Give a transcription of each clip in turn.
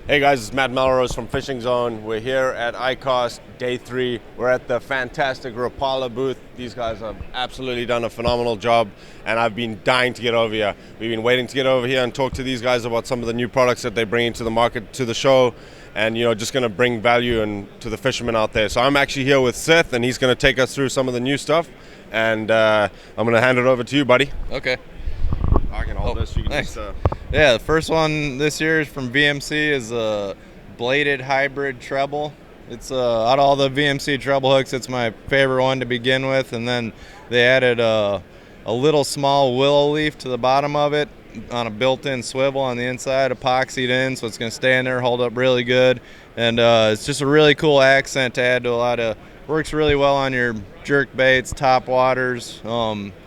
Hey guys, it's Matt Melrose from Fishing Zone. We're here at Icast, day 3. We're at the fantastic Rapala booth. These guys have absolutely done a phenomenal job, and I've been dying to get over here. We've been waiting to get over here and talk to these guys about some of the new products that they're bringing to the market, to the show, and just going to bring value to the fishermen out there. So I'm actually here with Seth, and he's going to take us through some of the new stuff, and I'm going to hand it over to you, buddy. Okay. I can hold this. You can Thanks. just, Yeah, the first one this year is from BMC is a bladed hybrid treble. It's out of all the BMC treble hooks, it's my favorite one to begin with. And then they added a little small willow leaf to the bottom of it on a built-in swivel on the inside, epoxied in, so it's going to stay in there, hold up really good. And it's just a really cool accent to add to a lot of. Works really well on your jerk baits, top waters. A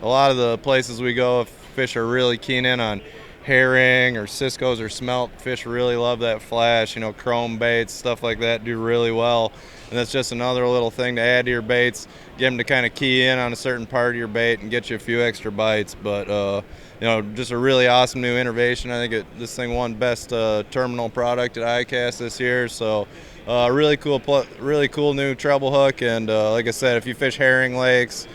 lot of the places we go, if fish are really keen in on herring or ciscos or smelt, fish really love that flash. Chrome baits, stuff like that do really well. And that's just another little thing to add to your baits, get them to kind of key in on a certain part of your bait and get you a few extra bites. But just a really awesome new innovation. I think this thing won best terminal product at Icast this year. So really cool new treble hook. And like I said, if you fish herring lakes,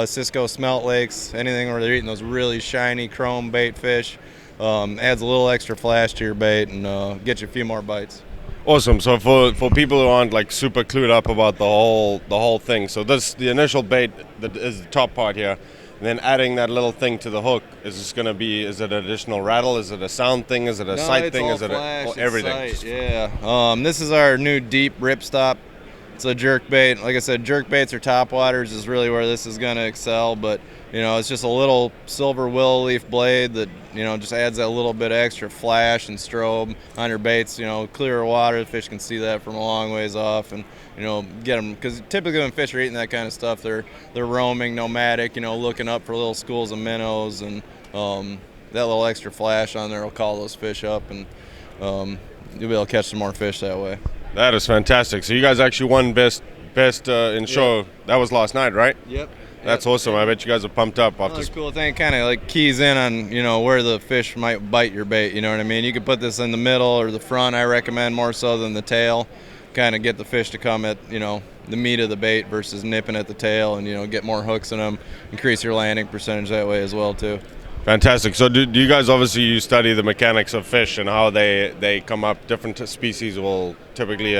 cisco smelt lakes, anything where they're eating those really shiny chrome bait fish, adds a little extra flash to your bait and get you a few more bites. Awesome. So for people who aren't like super clued up about the whole thing, so the initial bait that is the top part here, and then adding that little thing to the hook, is it an additional rattle? Is it a sound thing? Is it a sight thing? Is it everything? Sight, yeah. This is our new deep Ripstop. It's a jerk bait. Like I said, jerk baits or top waters is really where this is going to excel, but it's just a little silver willow leaf blade that just adds that little bit of extra flash and strobe on your baits. Clearer water, the fish can see that from a long ways off, and get them, because typically when fish are eating that kind of stuff, they're roaming, nomadic, looking up for little schools of minnows, and that little extra flash on there will call those fish up, and you'll be able to catch some more fish that way. That is fantastic. So you guys actually won best in show. Yep. That was last night, right? Yep. That's awesome. I bet you guys are pumped up after. Another cool thing, kind of like keys in on where the fish might bite your bait. You know what I mean? You could put this in the middle or the front. I recommend more so than the tail. Kind of get the fish to come at the meat of the bait versus nipping at the tail, and get more hooks in them. Increase your landing percentage that way as well too. Fantastic. So do you guys, obviously you study the mechanics of fish and how they come up? Different species will typically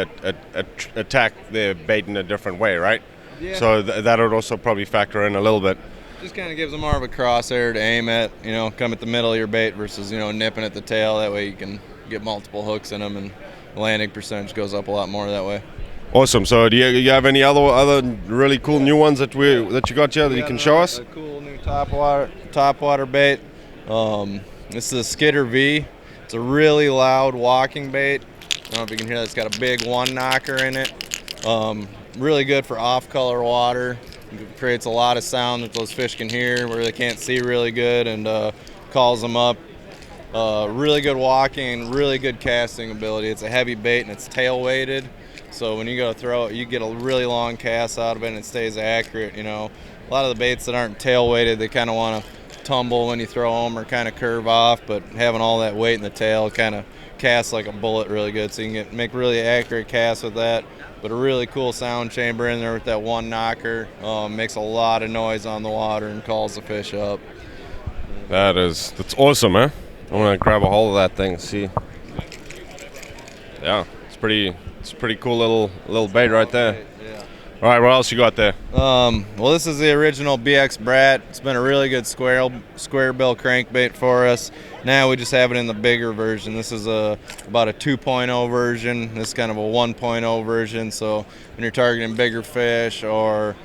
attack their bait in a different way, right? Yeah. So that would also probably factor in a little bit. Just kind of gives them more of a crosshair to aim at, come at the middle of your bait versus, nipping at the tail. That way you can get multiple hooks in them, and the landing percentage goes up a lot more that way. Awesome. So do you have any other really cool new ones that you got here that you can show us? A cool new top water bait. This is a Skitter V. It's a really loud walking bait. I don't know if you can hear that. It's got a big one knocker in it. Really good for off-color water. It creates a lot of sound that those fish can hear where they can't see really good, and calls them up. Really good walking, really good casting ability. It's a heavy bait and it's tail weighted, so when you go to throw it, you get a really long cast out of it and it stays accurate. A lot of the baits that aren't tail weighted, they kind of want to tumble when you throw them or kind of curve off, but having all that weight in the tail kind of casts like a bullet really good, so you can make really accurate casts with that. But a really cool sound chamber in there with that one knocker. Makes a lot of noise on the water and calls the fish up. That's awesome, man. I'm gonna grab a hold of that thing. See, yeah, it's pretty cool little bait right there. Yeah. All right, what else you got there? Well, this is the original BX Brat. It's been a really good square bill crankbait for us. Now we just have it in the bigger version. This is about a 2.0 version. This is kind of a 1.0 version. So when you're targeting bigger fish or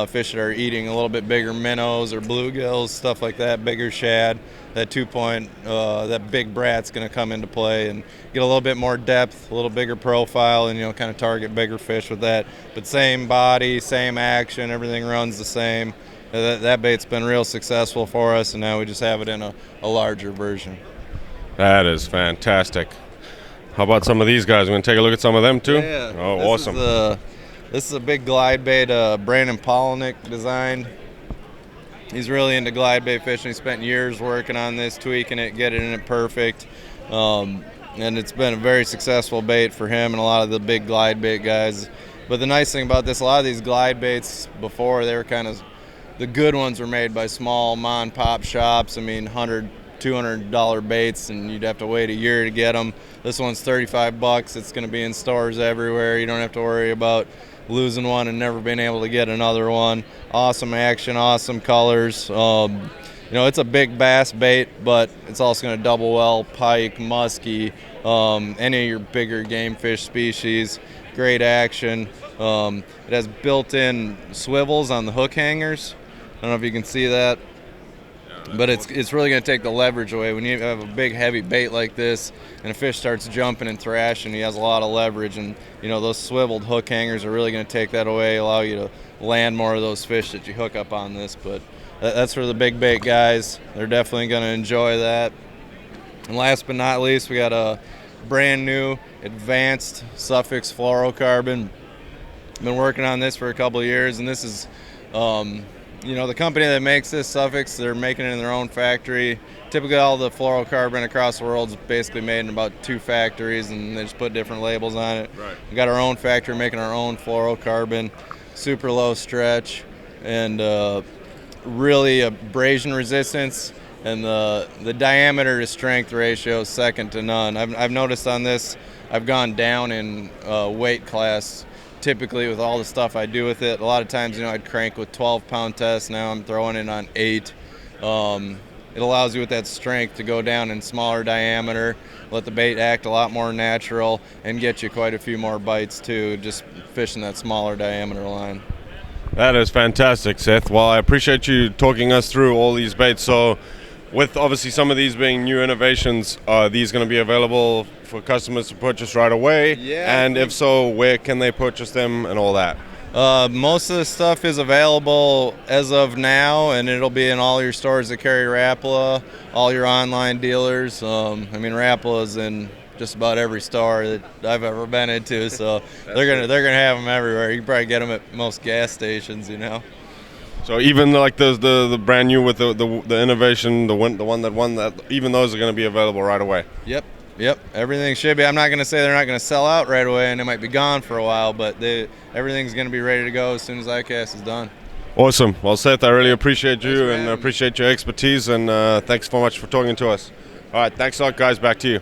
fish that are eating a little bit bigger minnows or bluegills, stuff like that, bigger shad, that that big Brat's going to come into play and get a little bit more depth, a little bigger profile, and kind of target bigger fish with that. But same body, same action, everything runs the same. That bait's been real successful for us, and now we just have it in a larger version. That is fantastic. How about some of these guys? We're going to take a look at some of them too? Yeah. Oh, awesome. This is a big glide bait Brandon Polnick designed. He's really into glide bait fishing. He spent years working on this, tweaking it, getting it perfect. and it's been a very successful bait for him and a lot of the big glide bait guys. But the nice thing about this, a lot of these glide baits before, they were kind of, the good ones were made by small mom and pop shops. I mean, $100, $200 baits, and you'd have to wait a year to get them. This one's $35. It's going to be in stores everywhere. You don't have to worry about losing one and never being able to get another one. Awesome action, awesome colors. You know, it's a big bass bait, but it's also going to double well pike, muskie, any of your bigger game fish species. Great action. It has built-in swivels on the hook hangers. I don't know if you can see that, but it's really going to take the leverage away. When you have a big, heavy bait like this and a fish starts jumping and thrashing, he has a lot of leverage, and you know those swiveled hook hangers are really going to take that away, allow you to land more of those fish that you hook up on this. But that's for the big bait guys. They're definitely going to enjoy that. And last but not least, we got a brand new advanced Suffix fluorocarbon. Been working on this for a couple of years, and this is you know, the company that makes this Suffix, they're making it in their own factory. Typically all the fluorocarbon across the world is basically made in about 2 factories, and they just put different labels on it. Right. We got our own factory making our own fluorocarbon, super low stretch, and really abrasion resistance, and the diameter to strength ratio is second to none. I've noticed on this, I've gone down in weight class. Typically with all the stuff I do with it, a lot of times, you know, I'd crank with 12-pound tests. Now I'm throwing it on 8. It allows you with that strength to go down in smaller diameter, let the bait act a lot more natural, and get you quite a few more bites too, just fishing that smaller diameter line. That is fantastic, Seth. Well, I appreciate you talking us through all these baits. So with obviously some of these being new innovations, are these going to be available for customers to purchase right away? Yeah. And if so, where can they purchase them and all that? Most of the stuff is available as of now, and it'll be in all your stores that carry Rapala, all your online dealers. I mean, Rapala's in just about every store that I've ever been into, so they're gonna have them everywhere. You can probably get them at most gas stations, you know. So even like the brand new with the innovation, the one that won that, even those are going to be available right away. Yep. Everything should be. I'm not going to say they're not going to sell out right away, and they might be gone for a while, but everything's going to be ready to go as soon as Icast is done. Awesome. Well, Seth, I really appreciate you and appreciate your expertise, and thanks so much for talking to us. All right, thanks a lot, guys. Back to you.